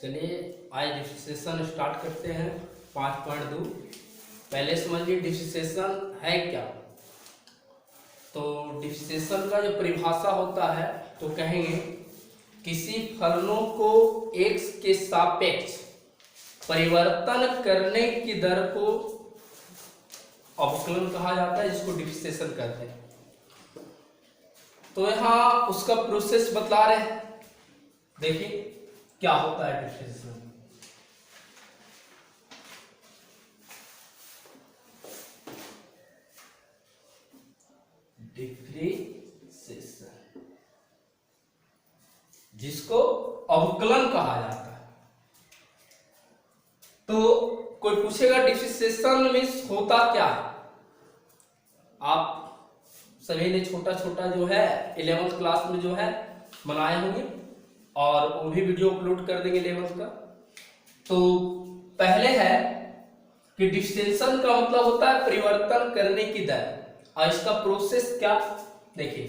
चलिए आज differentiation start करते हैं 5.2। पहले समझिए डिफरेंशिएशन है क्या। तो डिफरेंशिएशन का जो परिभाषा होता है तो कहेंगे किसी फलनों को x के सापेक्ष परिवर्तन करने की दर को अवकलन कहा जाता है, जिसको डिफरेंशिएशन कहते हैं। तो यहाँ उसका प्रोसेस बतला रहे हैं। देखिए क्या होता है डिफरेंशिएशन। डिफरेंशिएशन जिसको अवकलन कहा जाता है। तो कोई पूछेगा डिफरेंशिएशन मींस होता क्या है। आप सभी ने छोटा छोटा जो है 11th क्लास में जो है बनाए होंगे और वो भी वीडियो अपलोड कर देंगे 11th का। तो पहले है कि डिफरेंशिएशन का मतलब होता है परिवर्तन करने की दर, और इसका प्रोसेस क्या देखिए।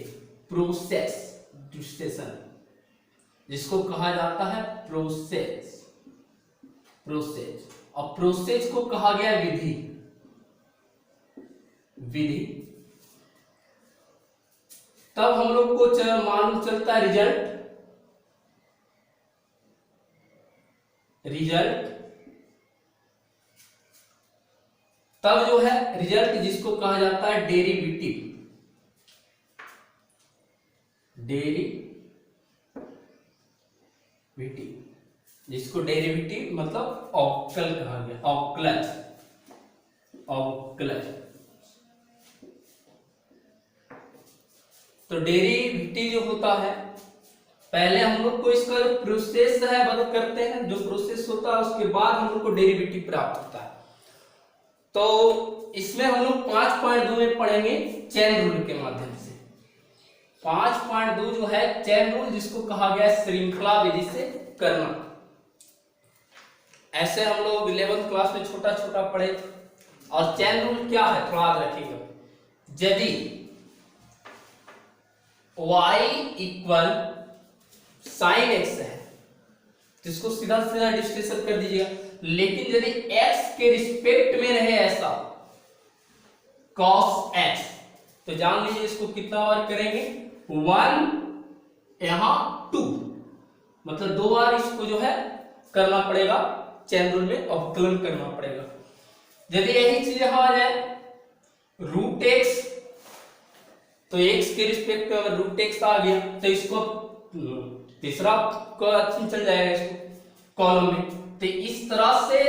प्रोसेस डिफरेंशिएशन जिसको कहा जाता है प्रोसेस। और प्रोसेस को कहा गया विधि। तब हम लोग को मालूम चलता है रिजल्ट। तब जो है रिजल्ट जिसको कहा जाता है डेरिवेटिव। जिसको डेरिवेटिव मतलब अवकल कहा गया। अवकलज। तो डेरिवेटिव जो होता है, पहले हम लोग को इसका जो प्रोसेस है मदद करते हैं, जो प्रोसेस होता है उसके बाद हम लोग को डेरिवेटिव प्राप्त होता है। तो इसमें हम लोग 5.2 में पढ़ेंगे चेन रूल के माध्यम से। 5.2 जो है चेन रूल, जिसको कहा गया है श्रृंखला विधि से करना। ऐसे हम लोग 11th क्लास में छोटा छोटा पढ़े। और चेन रूल क्या है थोड़ा याद रखिएगा। यदि y इक्वल साइन x है तो इसको सीधा सीधा डिफरेंशिएट कर दीजिएगा। लेकिन यदि x के रिस्पेक्ट में रहे ऐसा cos x, तो जान लीजिए इसको कितना बार करेंगे 1 यहां 2, मतलब 2 बार इसको जो है करना पड़ेगा। चेन रूल में अवकलन करना पड़ेगा। यदि यही चीज यहां आ जाए रूट एक्स, तो x के रिस्पेक्ट में अगर रूट एक्स आ गया तो इसको तीसरा चल जाएगा इसको कॉलम में। तो इस तरह से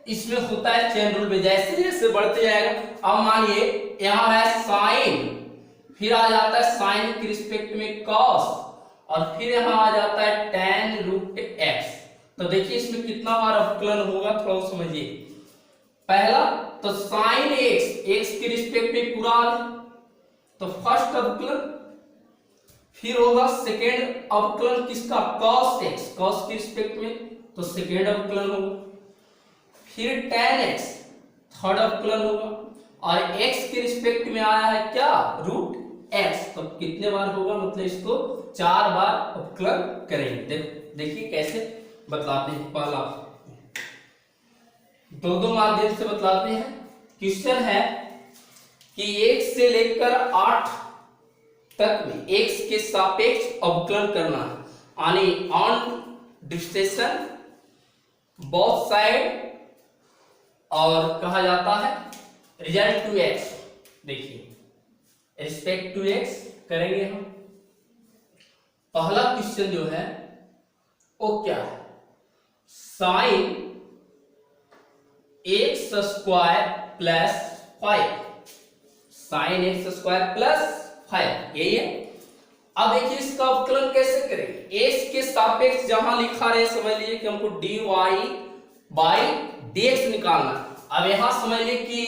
इसमें होता है चेन रूल में, जैसे जैसे बढ़ते जाएगा। अब मानिए यहां है साइन, फिर आ जाता है साइन के रिस्पेक्ट में कॉस, और फिर यहां आ जाता है tan रूट एक्स। तो देखिए इसमें कितना बार अवकलन होगा थोड़ा समझिए। पहला तो साइन एक्स के रिस्पेक्ट में पूरा तो फर्स्ट अवकलन, फिर होगा सेकेंड अवकलन किसका cos x, cos के रिस्पेक्ट में तो सेकेंड अवकलन होगा। फिर tan x थर्ड अवकलन होगा, और x के रिस्पेक्ट में आया है क्या रूट x, तो कितने बार होगा मतलब इसको 4 बार अवकलन करेंगे। देखिए कैसे बतलाते हैं। पहला दो माध्यम से बतलाते हैं। क्वेश्चन है कि 1 से लेकर 8 तक में x के सापेक्ष अवकलन करना है। यानी ऑन डिफरेंशिएशन बोथ साइड, और कहा जाता है रिजल्ट टू x। देखिए रिस्पेक्ट टू x करेंगे हम। पहला क्वेश्चन जो है वो क्या है, sine x square plus 5, sine x square plus 5 यही है। अब देखिए इसका अवकलन कैसे करेंगे। x के सापेक्ष जहां लिखा रहे समझ लीजिए कि हमको dy बाई dx निकालना। अब यहां समझ लीजिए कि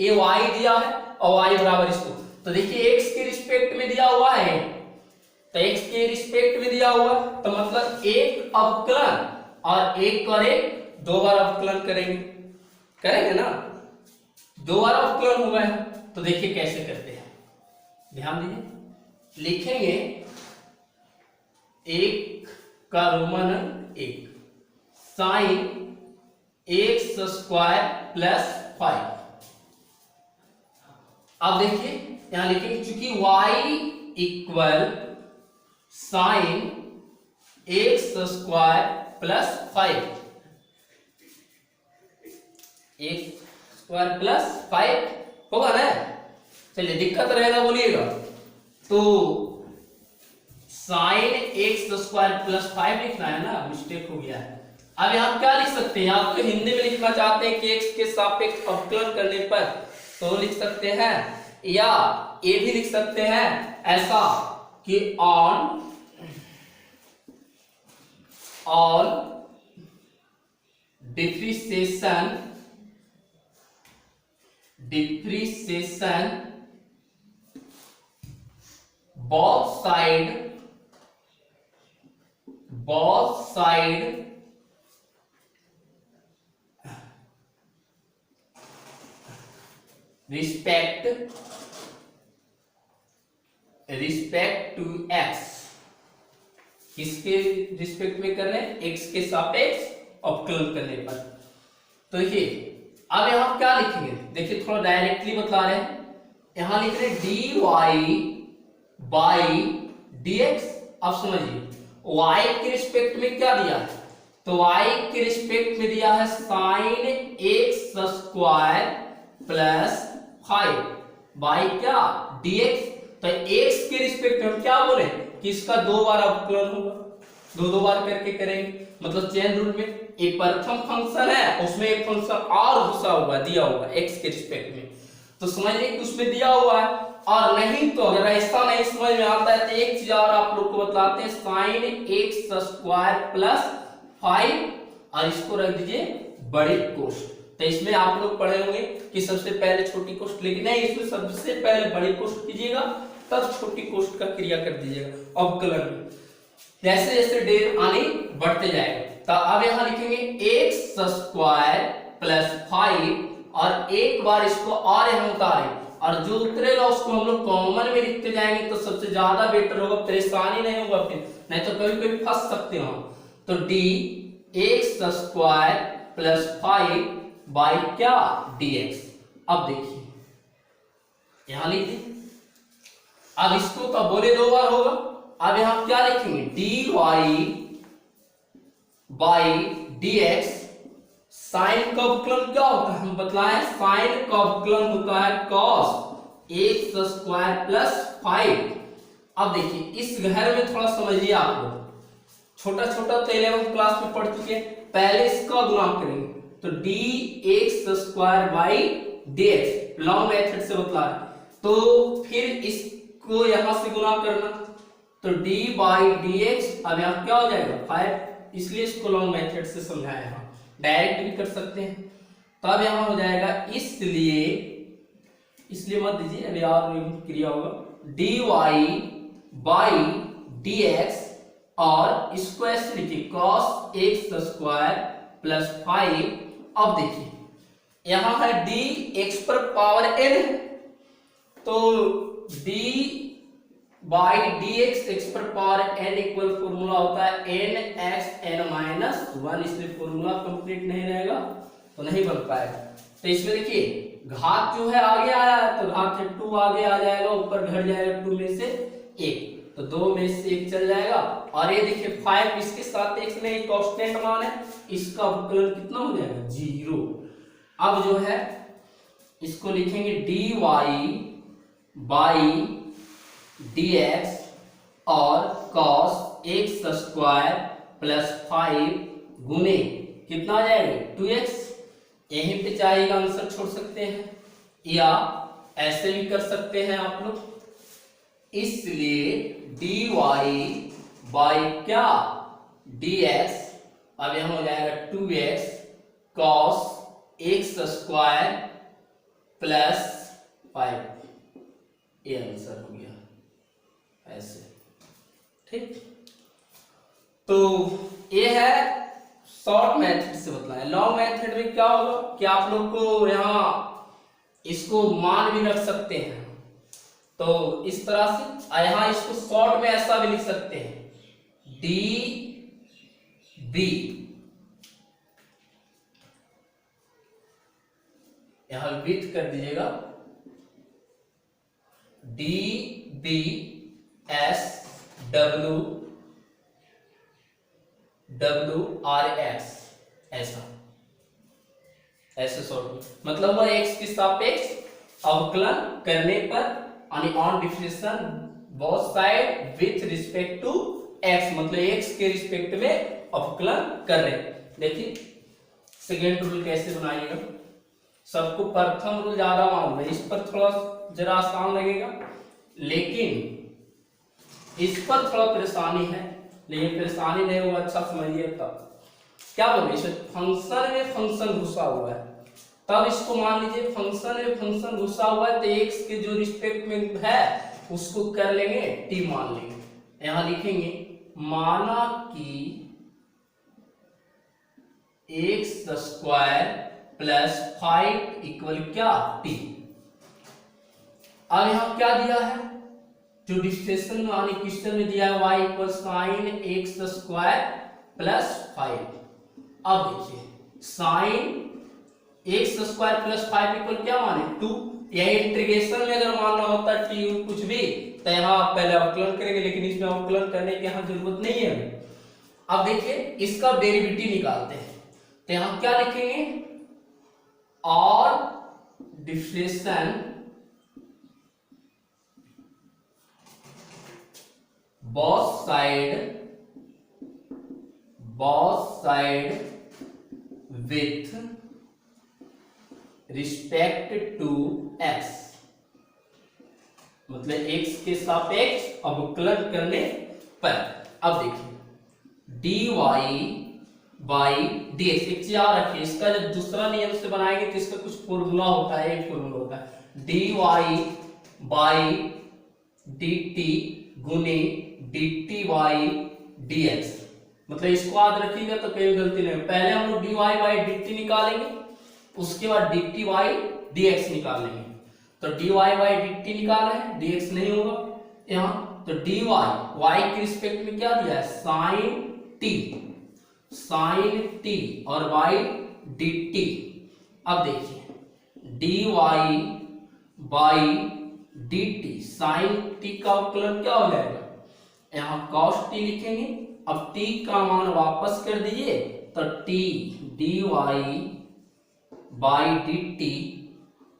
ये y दिया है और y बराबर इसको, तो देखिए x के रिस्पेक्ट में दिया हुआ है, तो x के रिस्पेक्ट में दिया हुआ तो मतलब एक अवकलन और एक और एक 2 बार अवकलन करेंगे ना, 2 बार अवकलन हुआ है। तो देखिए कैसे करते हैं, ध्यान दीजिए। लिखेंगे 1 का Roman 1 sine x square plus 5। अब देखिए यहां लिखेंगे चूंकि y equal sine x square plus 5, x square plus 5 होगा ना। चलिए दिक्कत रहेगा बोलिएगा, तो साइन एक्स स्क्वायर प्लस 5 लिखना है ना, मिस्टेक हो गया है। अब यहां क्या लिख सकते हैं, आपको हिंदी में लिखना चाहते हैं कि एक्स के सापेक्ष अवकलन करने पर तो लिख सकते हैं, या ये भी लिख सकते हैं ऐसा कि on depreciation both side respect to x, किसके रिस्पेक्ट में कर रहे हैं, x के सापेक्ष अवकलन करने पर। तो ये अब यहां क्या लिखेंगे, देखिए थोड़ा डायरेक्टली बता रहे हैं, यहां लिख रहे dy बाई dx। अब समझिए y के रिस्पेक्ट में क्या दिया है, तो y के रिस्पेक्ट में दिया है sine x square plus 5 by क्या dx। तो x के रिस्पेक्ट में हम क्या बोले कि इसका 2 बार अवकलन होगा, दो बार करके करेंगे, मतलब चेन रूल में एक प्रथम फंक्शन है उसमें एक फंक्शन और घुसा हुआ दिया होगा x के रिस्पेक्ट में, तो समझ लीजिए उसमें दिया हुआ है। और नहीं तो अगर ऐसा नहीं समझ में आता है तो एक चीज और आप लोग को बताते हैं, साइन एक्स स्क्वायर प्लस 5 और इसको रख दीजिए बड़ी कोष्ठ। तो इसमें आप लोग पढ़े होंगे कि सबसे पहले छोटी कोष्ठ, लेकिन नहीं, इसमें सबसे पहले बड़ी कोष्ठ कीजिएगा तब छोटी कोष्ठ का क्रिया कर दीजिएगा अवकलन में, जैसे जैसे डेर आने बढ़ते जाएगा। तो अब यहां लिखेंगे एक्स स्क्वायर प्लस 5 और एक बार इसको और यहां उतारें और जो उतरेगा उसको हम लोग कॉमन में लिखते जाएंगे तो सबसे ज्यादा बेटर होगा, परेशानी नहीं होगा फिर, नहीं तो कभी कभी फंस सकते हो। तो D X square plus 5 by क्या dx। अब देखिए यहां लिख दी, अब इसको तो बोले 2 बार होगा, अब यहां क्या लिखेंगे dy बाई dx। साइन का अवकलन क्या होता है हम बतलाएं, साइन का अवकलन होता है cos एक्स स्क्वायर प्लस 5। अब देखिए इस घर में थोड़ा समझिए, आप लोग छोटा छोटा तो 11th क्लास में पढ़ चुके हैं, पहले इसका गुणा करेंगे तो D X square by D x long method से बतला रहे, तो फिर इसको यहां से गुणा करना तो d बाई डी एक्स। अब यहां क्या हो जाएगा 5, इसलिए इसको लॉन्ग मेथड से समझाया है, डायरेक्ट भी कर सकते हैं। तो अब यहां हो जाएगा इसलिए मत दीजिए, अभी और क्रिया होगा dy बाई dx और इसको ऐसे लिखिए cos x स्क्वायर प्लस 5। अब देखिए यहां है d x पर पावर n, तो d बाई dx x पर पावर n इक्वल फॉर्मूला होता है n x n माइनस 1, इसलिए फॉर्मूला कंप्लीट नहीं रहेगा तो नहीं बन पाएगा। तो इसमें देखिए घात जो है आगे आया है तो घात से 2 आगे आ जाएगा, ऊपर घट जाएगा 2 में से 1, तो 2 में से 1 चल जाएगा। और ये देखिए 5 इसके साथ x में एक कांस्टेंट मान है, इसका अवकलन कितना हो जाएगा 0। अब जो है इसको लिखेंगे dy बाई dx और cos x स्क्वायर प्लस 5 गुने कितना आ जाएगा 2x। यहीं पे चाहिएगा आंसर छोड़ सकते हैं या ऐसे भी कर सकते हैं आप लोग, इसलिए dy बाई क्या dx, अब यहां हो जाएगा 2x cos x square plus 5, ये आंसर हो गया ऐसे, ठीक। तो ये है शॉर्ट मेथड से बतलाया। लॉन्ग मेथड में क्या होगा कि आप लोग को यहाँ इसको मान भी रख सकते हैं, तो इस तरह से यहाँ इसको शॉर्ट में ऐसा भी लिख सकते हैं डी बी यहां विथ कर दीजिएगा D B S W W R X, ऐसे शॉर्ट में मतलब वह एक्स के सापेक्ष अवकलन करने पर on differentiation both side with respect to X, मतलब एक्स के रिस्पेक्ट में अवकलन कर रहे। देखिए सेकेंड रूल कैसे बनाइएगा। सबको प्रथम रूल ज्यादा मालूम है, इस पर थोड़ा जरा आसान लगेगा, लेकिन इस पर थोड़ा परेशानी है, लेकिन परेशानी नहीं होगा, अच्छा समझिए। तब क्या बोले, इसे फंक्शन में फंक्शन घुसा हुआ है, तब इसको मान लीजिए फंक्शन में फंक्शन घुसा हुआ है तो एक्स के जो रिस्पेक्ट में है उसको कर लेंगे टी मान लेंगे। यहां लिखेंगे माना कि एक्स स्क्वायर प्लस 5 इक्वल क्या टी। अब यहां क्या दिया है, जो डिफरेंशिएशन वाली क्वेश्चन में दिया है y equal sine x square plus 5। अब देखिए sine x square plus 5 equal क्या माने 2। यह इंटीग्रेशन में अगर मानना होता टी कुछ भी तो यहाँ आप पहले अवकलन करेंगे, लेकिन इसमें अवकलन करने की यहाँ जरूरत नहीं है। अब देखिए इसका डेरिवेटिव निकालते हैं, तो यहाँ क्या लिखेंगे, और differentiation both side with respect to X, मतलब एक्स के सापेक्ष अवकलन करने पर। अब देखिए D Y by D X, एक चीज याद रखिए, इसका जब दूसरा नियम से बनाएंगे तो इसका कुछ फॉर्मूला होता है, एक फॉर्मूला होता है D Y by D T गुने D T Y D X. मतलब इसको याद रखिएगा तो कोई गलती नहीं। पहले हम लोग D Y by D T निकालेंगे, उसके बाद D T Y D X निकाल लेंगे। तो D Y by D T निकाल रहे हैं, डी एक्स नहीं होगा यहाँ, तो डी वाई वाई के रिस्पेक्ट में क्या दिया है साइन टी और वाई डी टी। अब देखिए D Y by D T sine T का अवकलन क्या हो जाएगा, यहाँ कॉस टी लिखेंगे। अब टी का मान वापस कर दीजिए तो T D Y by D T,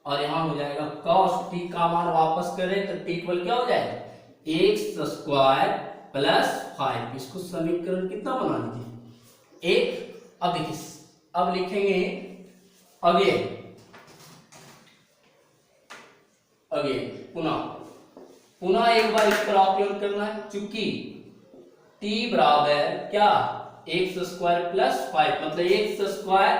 और यहां हो जाएगा cos टी का मान वापस करें तो टी इक्वल क्या हो जाएगा एक्स स्क्वायर प्लस 5। इसको समीकरण कितना बना लीजिए एक। अब देखिए अब लिखेंगे अगेन पुनः एक बार इस पर ऑपरेट करना है, चूंकि t बराबर क्या एक्स स्क्वायर प्लस 5, मतलब एक्स स्क्वायर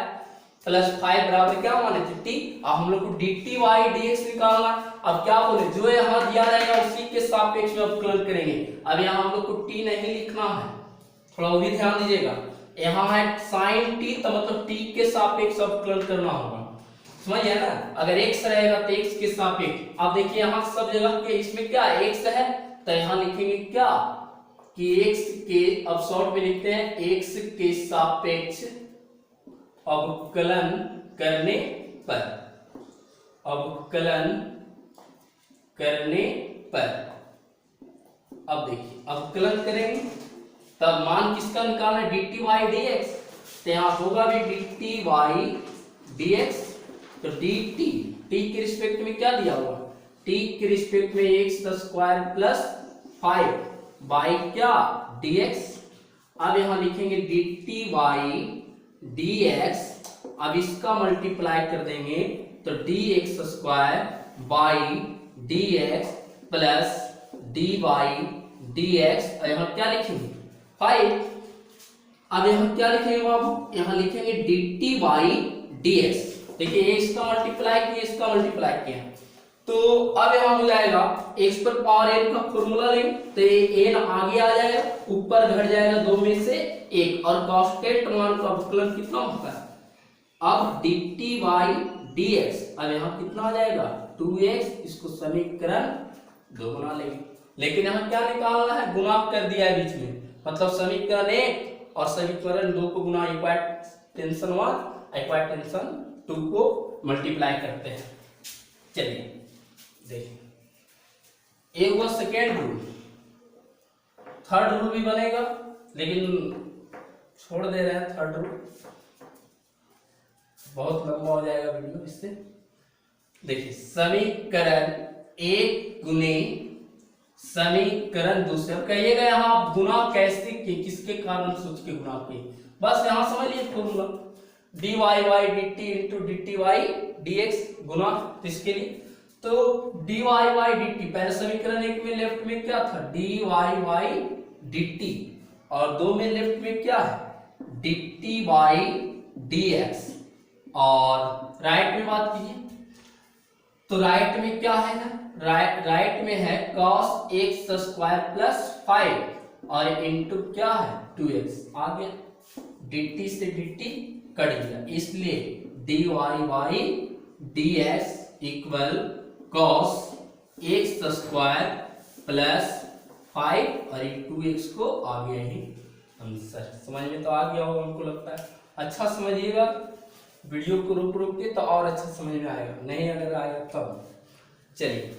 प्लस 5 बराबर क्या माने थे टी। अब हम लोग को D T Y D X निकालना। अब क्या बोले, जो यहाँ दिया रहेगा उसी के सापेक्ष में अवकलन करेंगे। अब यहाँ हम लोग को टी नहीं लिखना है, थोड़ा वो भी ध्यान दीजिएगा। यहाँ है साइन टी तो मतलब टी के सापेक्ष अवकलन करना होगा, समझिए ना। अगर एक्स रहेगा तो एक्स के सापेक्ष। अब देखिए यहाँ सब जगह के इसमें क्या एक्स है, तो यहाँ लिखेंगे क्या कि एक्स के, अब शॉर्ट में लिखते हैं एक्स के सापेक्ष अवकलन करने पर, अब देखिए अवकलन करेंगे तब मान किसका निकालना है D T Y D X, तो यहाँ होगा भी D T Y D X. तो डी टी के रिस्पेक्ट में क्या दिया हुआ, टी के रिस्पेक्ट में एक्स स्क्वायर प्लस 5 बाई क्या डी एक्स। अब यहाँ लिखेंगे D T Y D x. अब इसका मल्टीप्लाई कर देंगे तो D X square by D X plus D Y D X. यहाँ क्या लिखेंगे 5। अब यहाँ क्या लिखेंगे बाबू, यहाँ लिखेंगे D T Y D x. देखिए एक्स का मल्टीप्लाई किया, इसका मल्टीप्लाई किया, तो अब यहाँ हो जाएगा एक्स पर पावर n का फॉर्मूला लेंगे तो n आगे आ जाएगा, ऊपर घट जाएगा 2 में से 1, और कांस्टेंट मान का अवकलन कितना होता है। अब d T Y D x, अब यहाँ कितना आ जाएगा 2x, इसको समीकरण 2 बना लेंगे। लेकिन यहाँ क्या निकालना है, गुणा कर दिया है बीच में, मतलब समीकरण 1 और समीकरण 2 को गुणा, इक्वाटेंशन 1 इक्वाटेंशन 2 को मल्टीप्लाई करते हैं। चलिए देखिए, ये हुआ सेकेंड रूल। थर्ड रूल भी बनेगा, लेकिन छोड़ दे रहे हैं थर्ड रूल, बहुत लंबा हो जाएगा वीडियो इससे। देखिए, समीकरण एक गुने समीकरण दूसरे, कहिएगा यहाँ आप गुना कैसे किए, किसके कारण सोच के गुना किए, बस यहाँ समझ लीजिए formula dy y dt into dt y dx गुना, इसके लिए तो dy y dt, पहले समीकरण एक में लेफ्ट में क्या था dy y dt, और दो में लेफ्ट में क्या है dt y dx, और राइट में बात कीजिए तो राइट में क्या है ना, राइट में है cos x स्क्वायर प्लस 5 और इनटू क्या है 2x, आ गया dt से dt कट गया, इसलिए dy y dx equal cos x square plus 5 और 2x को आ गया ही आंसर। समझ में तो आ गया होगा हमको लगता है। अच्छा समझिएगा, वीडियो को रुक रुक के तो और अच्छा समझ में आएगा, नहीं अगर आएगा तब। चलिए